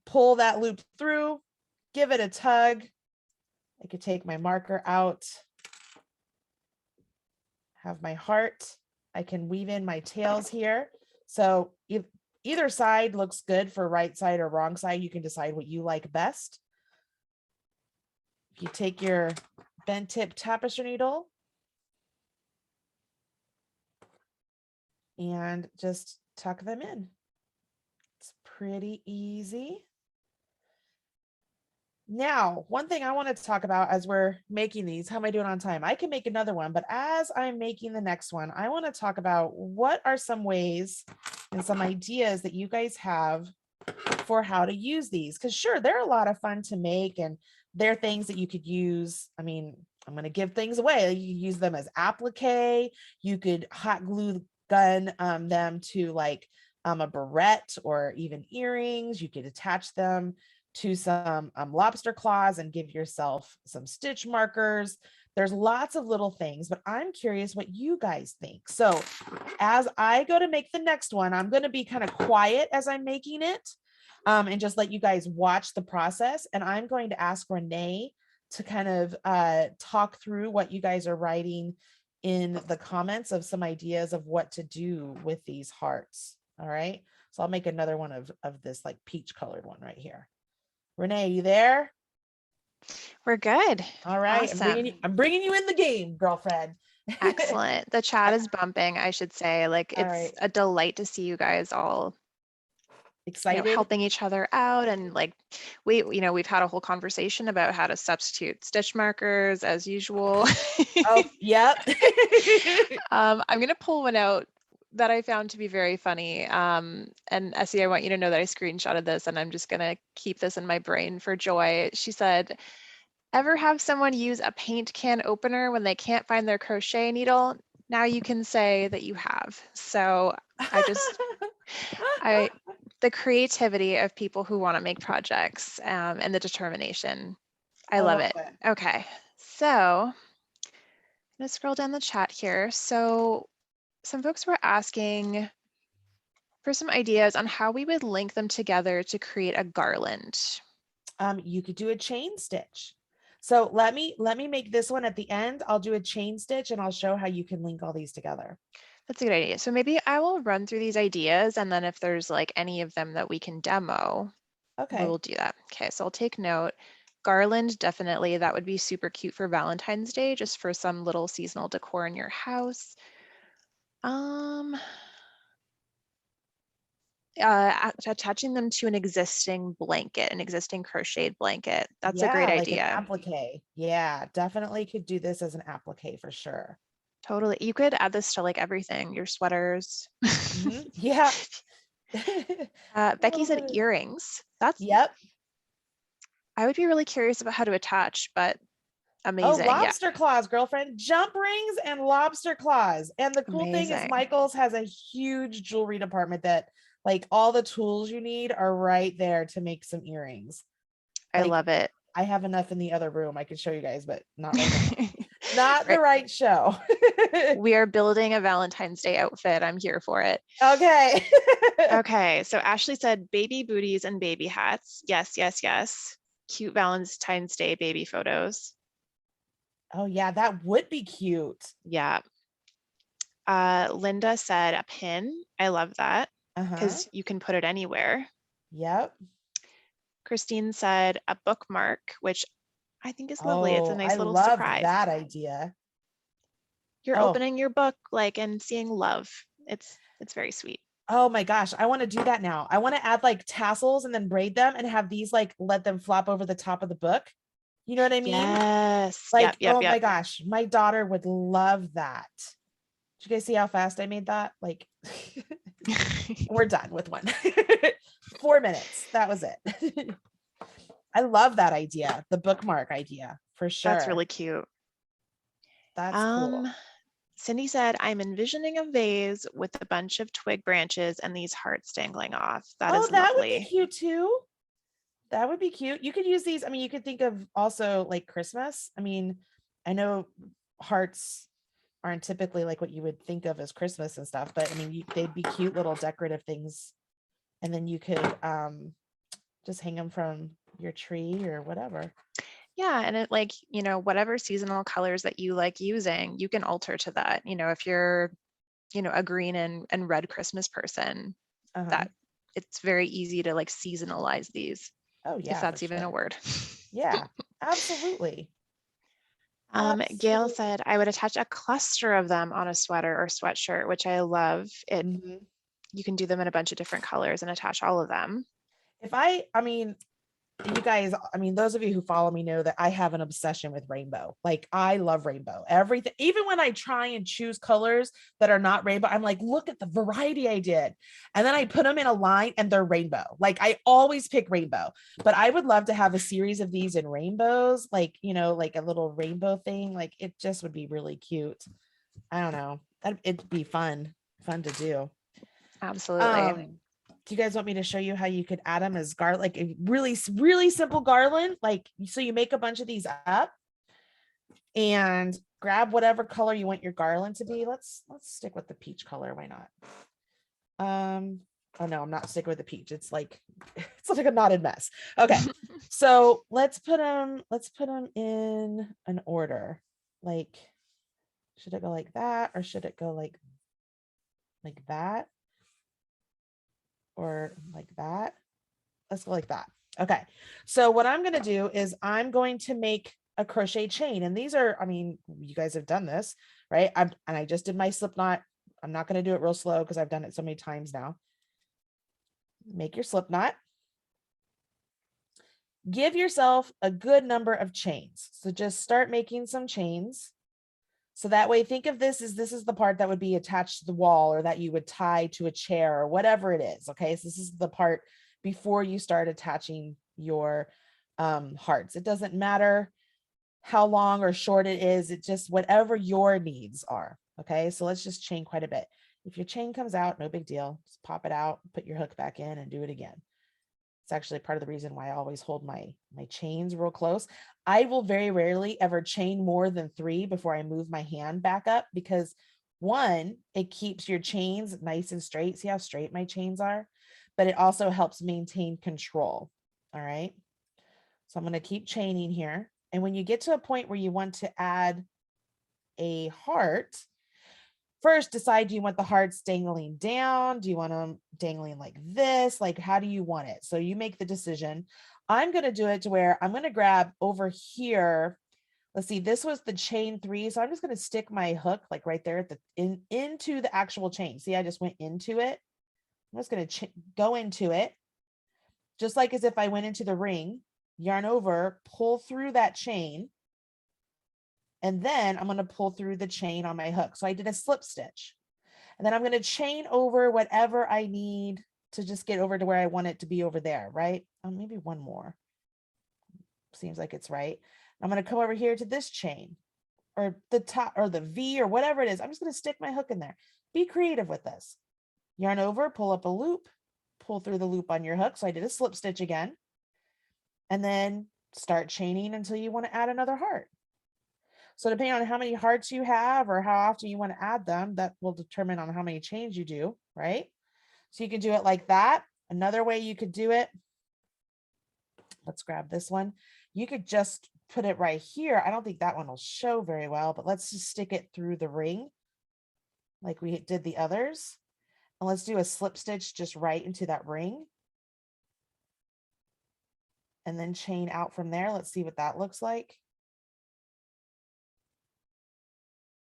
Pull that loop through, give it a tug. I could take my marker out, have my heart. I can weave in my tails here. So if either side looks good for right side or wrong side, you can decide what you like best. If you take your bent tip tapestry needle and just tuck them in. It's pretty easy. Now, one thing I want to talk about as we're making these, how am I doing on time? I can make another one, but as I'm making the next one, I want to talk about what are some ways and some ideas that you guys have for how to use these. Because sure, they're a lot of fun to make and they're things that you could use. I mean, I'm going to give things away. You could use them as applique. You could hot glue gun them to like a barrette or even earrings. You could attach them to some lobster claws and give yourself some stitch markers. There's lots of little things, but I'm curious what you guys think. So as I go to make the next one, I'm going to be kind of quiet as I'm making it, and just let you guys watch the process. And I'm going to ask Renee to kind of talk through what you guys are writing in the comments of some ideas of what to do with these hearts. All right. So I'll make another one of this like peach colored one right here. Renee, you there? We're good. All right. Awesome. I'm bringing you in the game, girlfriend. Excellent. The chat is bumping, I should say. Like, All it's right. a delight to see you guys all, Excited? helping each other out. And like, we've had a whole conversation about how to substitute stitch markers as usual. Oh, yep. I'm going to pull one out that I found to be very funny. And Essie, I want you to know that I screenshotted this, and I'm just going to keep this in my brain for joy. She said, ever have someone use a paint can opener when they can't find their crochet needle? Now you can say that you have. So the creativity of people who want to make projects, and the determination. I love it. Okay, so I'm gonna scroll down the chat here. So some folks were asking for some ideas on how we would link them together to create a garland. You could do a chain stitch. So let me make this one at the end. I'll do a chain stitch and I'll show how you can link all these together. That's a good idea. So maybe I will run through these ideas, and then if there's like any of them that we can demo, Okay. we'll do that. Okay, so I'll take note. Garland, definitely. That would be super cute for Valentine's Day, just for some little seasonal decor in your house. Attaching them to an existing blanket, an existing crocheted blanket. That's a great like an idea. applique. Yeah, definitely could do this as an applique for sure. Totally. You could add this to like everything, your sweaters. Yeah. Becky said earrings. Yep. I would be really curious about how to attach, but amazing. Oh, lobster claws, girlfriend. Jump rings and lobster claws. And the cool thing is Michael's has a huge jewelry department that like all the tools you need are right there to make some earrings. I love it. I have enough in the other room. I could show you guys, but not right now. Not the right show. We are building a Valentine's Day outfit. I'm here for it. Okay. Okay. So Ashley said baby booties and baby hats. Yes, yes, yes. Cute Valentine's Day baby photos. Oh yeah, that would be cute. Yeah. Linda said a pin. I love that because you can put it anywhere. Yep. Christine said a bookmark, which I think is lovely. It's a nice little surprise. That idea. You're opening your book like and seeing love. It's very sweet. Oh my gosh, I want to do that now. I want to add like tassels and then braid them and have these like let them flop over the top of the book. You know what I mean? Yes. Like, yep. My gosh, my daughter would love that. Did you guys see how fast I made that? Like, we're done with one. 4 minutes. That was it. I love that idea. The bookmark idea for sure. That's really cute. That's cool. Cindy said, I'm envisioning a vase with a bunch of twig branches and these hearts dangling off. That is lovely. That would be cute too. That would be cute. You could use these. I mean, you could think of also like Christmas. I mean, I know hearts aren't typically like what you would think of as Christmas and stuff, but I mean, they'd be cute little decorative things. And then you could just hang them from your tree or whatever. Yeah. And it like, whatever seasonal colors that you like using, you can alter to that. If you're, a green and red Christmas person, that it's very easy to like seasonalize these. Oh yeah. If that's even a word. Yeah, absolutely. Gail said, I would attach a cluster of them on a sweater or sweatshirt, which I love. You can do them in a bunch of different colors and attach all of them. I mean, you guys, those of you who follow me know that I have an obsession with rainbow. Like I love rainbow, everything. Even when I try and choose colors that are not rainbow, I'm like, look at the variety I did. And then I put them in a line and they're rainbow. Like I always pick rainbow, but I would love to have a series of these in rainbows, like, like a little rainbow thing. Like it just would be really cute. I don't know. It'd be fun to do. Absolutely. Do you guys want me to show you how you could add them as garland, like a really, really simple garland? Like, so you make a bunch of these up and grab whatever color you want your garland to be. Let's stick with the peach color. Why not? Oh no, I'm not sticking with the peach. It's like a knotted mess. Okay. So let's put them in an order. Like, should it go like that, or should it go like that, or like that? Let's go like that. Okay. So what I'm going to do is I'm going to make a crochet chain. And these are, I mean, you guys have done this, right? And I just did my slip knot. I'm not going to do it real slow because I've done it so many times now. Make your slip knot. Give yourself a good number of chains. So just start making some chains. So that way, think of this as this is the part that would be attached to the wall, or that you would tie to a chair, or whatever it is. Okay, so this is the part before you start attaching your hearts. It doesn't matter how long or short it is. It just whatever your needs are. Okay, so let's just chain quite a bit. If your chain comes out, no big deal. Just pop it out, put your hook back in, and do it again. It's actually part of the reason why I always hold my chains real close. I will very rarely ever chain more than 3 before I move my hand back up, because one, it keeps your chains nice and straight. See how straight my chains are? But it also helps maintain control. All right. So I'm going to keep chaining here. And when you get to a point where you want to add a heart, first decide, do you want the hearts dangling down? Do you want them dangling like this? Like, how do you want it? So you make the decision. I'm going to do it to where I'm going to grab over here. Let's see, this was the chain 3. So I'm just going to stick my hook like right there at the into the actual chain. See, I just went into it. I'm just going to go into it. Just like as if I went into the ring, yarn over, pull through that chain. And then I'm going to pull through the chain on my hook. So I did a slip stitch. And then I'm going to chain over whatever I need to just get over to where I want it to be over there, right? Oh, maybe one more. Seems like it's right. I'm going to come over here to this chain, or the top, or the V, or whatever it is. I'm just going to stick my hook in there. Be creative with this. Yarn over, pull up a loop, pull through the loop on your hook. So I did a slip stitch again. And then start chaining until you want to add another heart. So depending on how many hearts you have or how often you want to add them, that will determine on how many chains you do, right? So you can do it like that. Another way you could do it, let's grab this one. You could just put it right here. I don't think that one will show very well, but let's just stick it through the ring like we did the others. And let's do a slip stitch just right into that ring. And then chain out from there. Let's see what that looks like.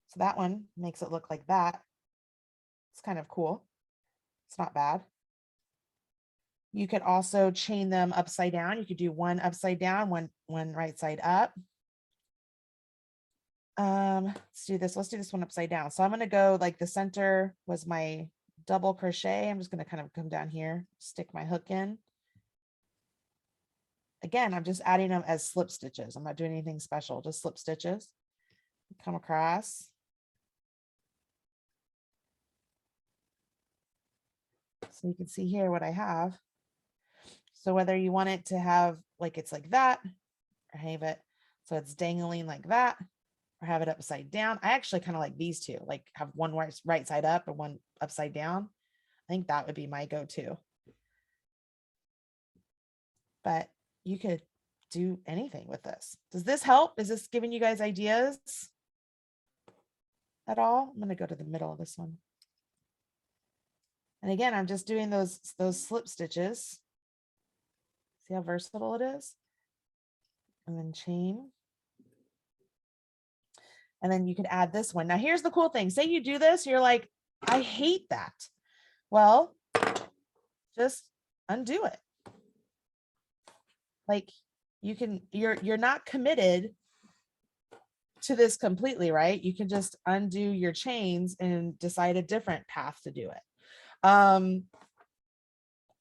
So that one makes it look like that. It's kind of cool. It's not bad. You could also chain them upside down. You could do one upside down, one right side up. Let's do this. Let's do this one upside down. So I'm going to go like the center was my double crochet. I'm just going to kind of come down here, stick my hook in. Again, I'm just adding them as slip stitches. I'm not doing anything special, just slip stitches. Come across. So you can see here what I have. So whether you want it to have like it's like that, or have it so it's dangling like that, or have it upside down. I actually kind of like these two, like have one right side up and one upside down. I think that would be my go-to. But you could do anything with this. Does this help? Is this giving you guys ideas at all? I'm going to go to the middle of this one. And again, I'm just doing those slip stitches. See how versatile it is? And then chain. And then you could add this one. Now, here's the cool thing. Say you do this, you're like, I hate that. Well, just undo it. Like you're not committed to this completely, right? You can just undo your chains and decide a different path to do it.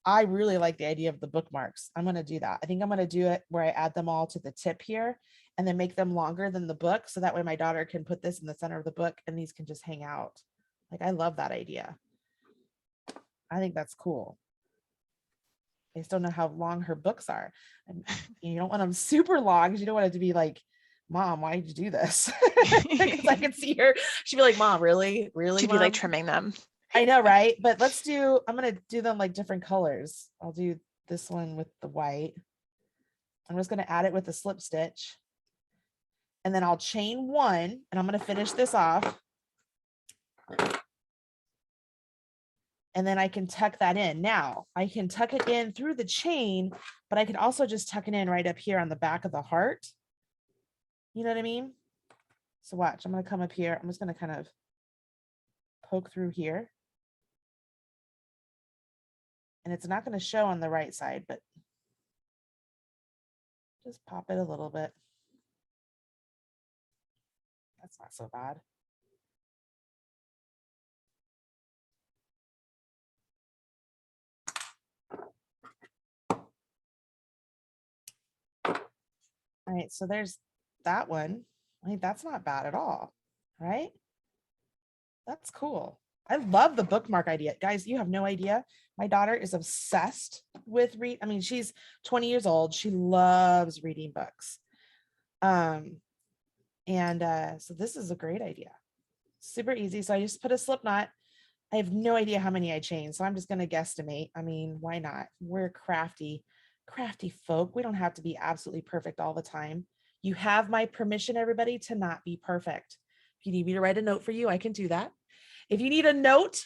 I really like the idea of the bookmarks. I'm going to do that. I think I'm going to do it where I add them all to the tip here and then make them longer than the book. So that way my daughter can put this in the center of the book and these can just hang out. Like, I love that idea. I think that's cool. I just don't know how long her books are. And you don't want them super long because you don't want it to be like Mom, why did you do this? Because I can see her. She'd be like, Mom, really? Really, To be like Mom? trimming them. I know, right? But I'm going to do them like different colors. I'll do this one with the white. I'm just going to add it with a slip stitch. And then I'll chain one, and I'm going to finish this off. And then I can tuck that in. Now I can tuck it in through the chain, but I can also just tuck it in right up here on the back of the heart. You know what I mean? So watch, I'm going to come up here. I'm just going to kind of poke through here. And it's not going to show on the right side, but just pop it a little bit. That's not so bad. All right, so there's that one. I think that's not bad at all, right? That's cool. I love the bookmark idea. Guys, you have no idea. My daughter is obsessed with she's 20 years old. She loves reading books. So this is a great idea. Super easy. So I just put a slip knot. I have no idea how many I chained, so I'm just going to guesstimate. I mean, why not? We're crafty folk. We don't have to be absolutely perfect all the time. You have my permission, everybody, to not be perfect. If you need me to write a note for you, I can do that. If you need a note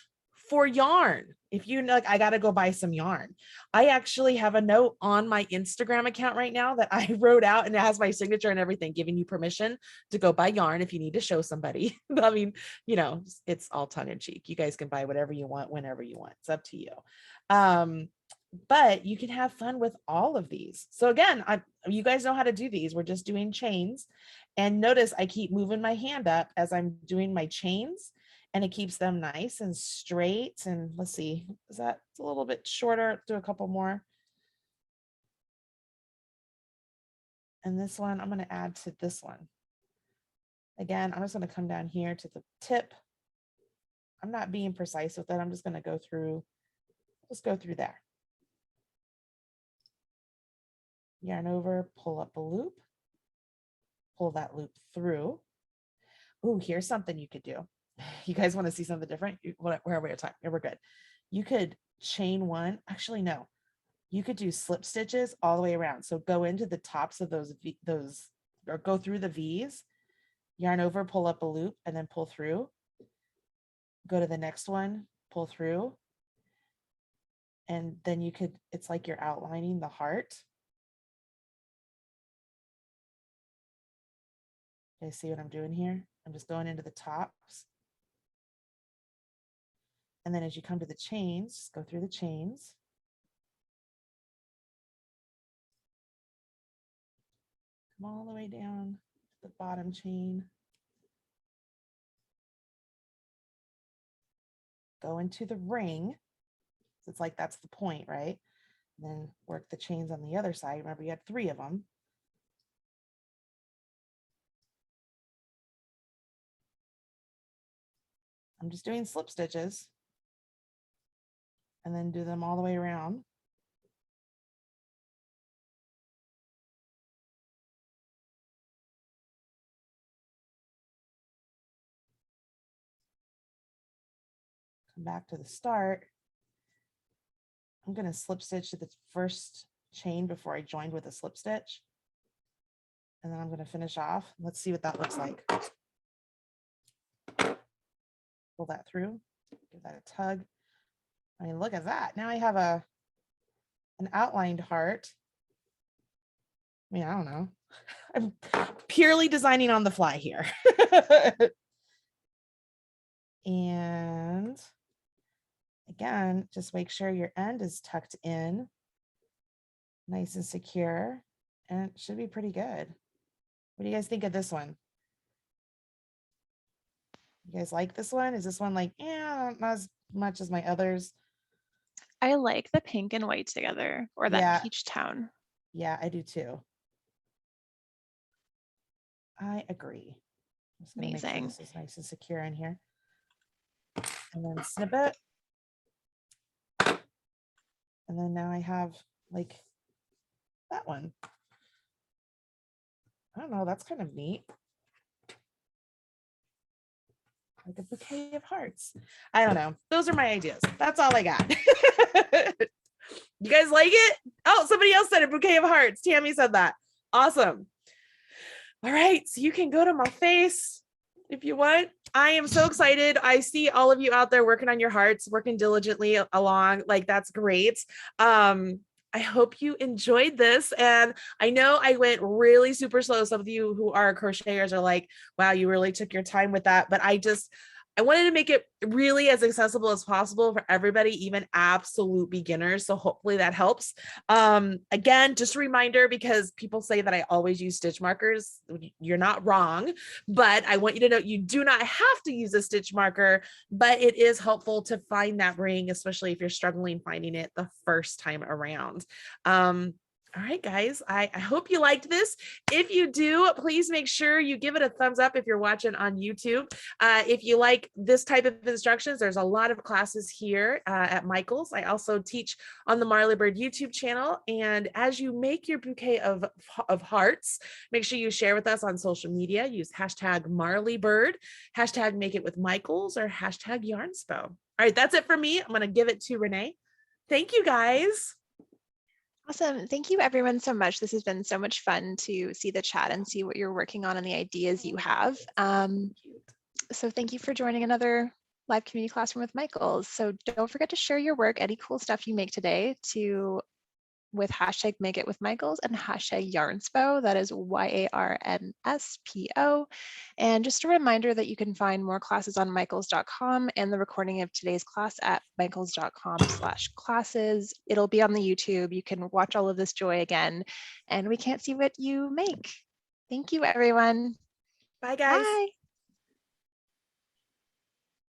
for yarn, if you like, I got to go buy some yarn. I actually have a note on my Instagram account right now that I wrote out, and it has my signature and everything, giving you permission to go buy yarn if you need to show somebody. I mean, it's all tongue in cheek. You guys can buy whatever you want, whenever you want. It's up to you. But you can have fun with all of these. So again, you guys know how to do these. We're just doing chains. And notice I keep moving my hand up as I'm doing my chains, and it keeps them nice and straight. And let's see, it's a little bit shorter? Do a couple more. And this one, I'm going to add to this one. Again, I'm just going to come down here to the tip. I'm not being precise with it. I'm just going to go through there. Yarn over, pull up a loop, pull that loop through. Ooh, here's something you could do. You guys want to see something different? Where are we at time? Yeah, we're good. You could chain one. Actually, no. You could do slip stitches all the way around. So go into the tops of those, or go through the V's, yarn over, pull up a loop, and then pull through. Go to the next one, pull through. And then it's like you're outlining the heart. You guys see what I'm doing here? I'm just going into the tops. And then as you come to the chains, just go through the chains. Come all the way down to the bottom chain. Go into the ring. So it's like that's the point, right? And then work the chains on the other side. Remember, you had 3 of them. I'm just doing slip stitches and then do them all the way around. Come back to the start. I'm going to slip stitch to the first chain before I joined with a slip stitch. And then I'm going to finish off. Let's see what that looks like. Pull that through, give that a tug. I mean, look at that. Now I have an outlined heart. I mean, I don't know. I'm purely designing on the fly here. And again, just make sure your end is tucked in, nice and secure, and it should be pretty good. What do you guys think of this one? You guys like this one? Is this one like, yeah, not as much as my others? I like the pink and white together, or that peach town. Yeah, I do too. I agree. I'm just gonna make sure this is nice and secure in here. And then snip it. And then now I have like that one. I don't know, that's kind of neat. Like a bouquet of hearts. I don't know. Those are my ideas. That's all I got. You guys like it? Oh, somebody else said a bouquet of hearts. Tammy said that. Awesome. All right, so you can go to my face if you want. I am so excited. I see all of you out there working on your hearts, working diligently along. Like, that's great. I hope you enjoyed this. And I know I went really super slow. Some of you who are crocheters are like, wow, you really took your time with that. But I wanted to make it really as accessible as possible for everybody, even absolute beginners. So hopefully that helps. Again, just a reminder, because people say that I always use stitch markers. You're not wrong, but I want you to know you do not have to use a stitch marker, but it is helpful to find that ring, especially if you're struggling finding it the first time around. All right, guys, I hope you liked this. If you do, please make sure you give it a thumbs up if you're watching on YouTube. If you like this type of instructions, there's a lot of classes here at Michael's. I also teach on the Marley Bird YouTube channel. And as you make your bouquet of hearts, make sure you share with us on social media. Use hashtag Marley Bird, hashtag Make It With Michael's, or hashtag Yarnspo. All right, that's it for me. I'm going to give it to Renee. Thank you, guys. Awesome. Thank you everyone so much. This has been so much fun to see the chat and see what you're working on and the ideas you have. So thank you for joining another live community classroom with Michaels. So don't forget to share your work, any cool stuff you make today, with hashtag Make It With Michaels and hashtag Yarnspo. That is YARNSPO. And just a reminder that you can find more classes on michaels.com and the recording of today's class at michaels.com/classes. It'll be on the YouTube. You can watch all of this joy again, and we can't see what you make. Thank you, everyone. Bye, guys. Bye.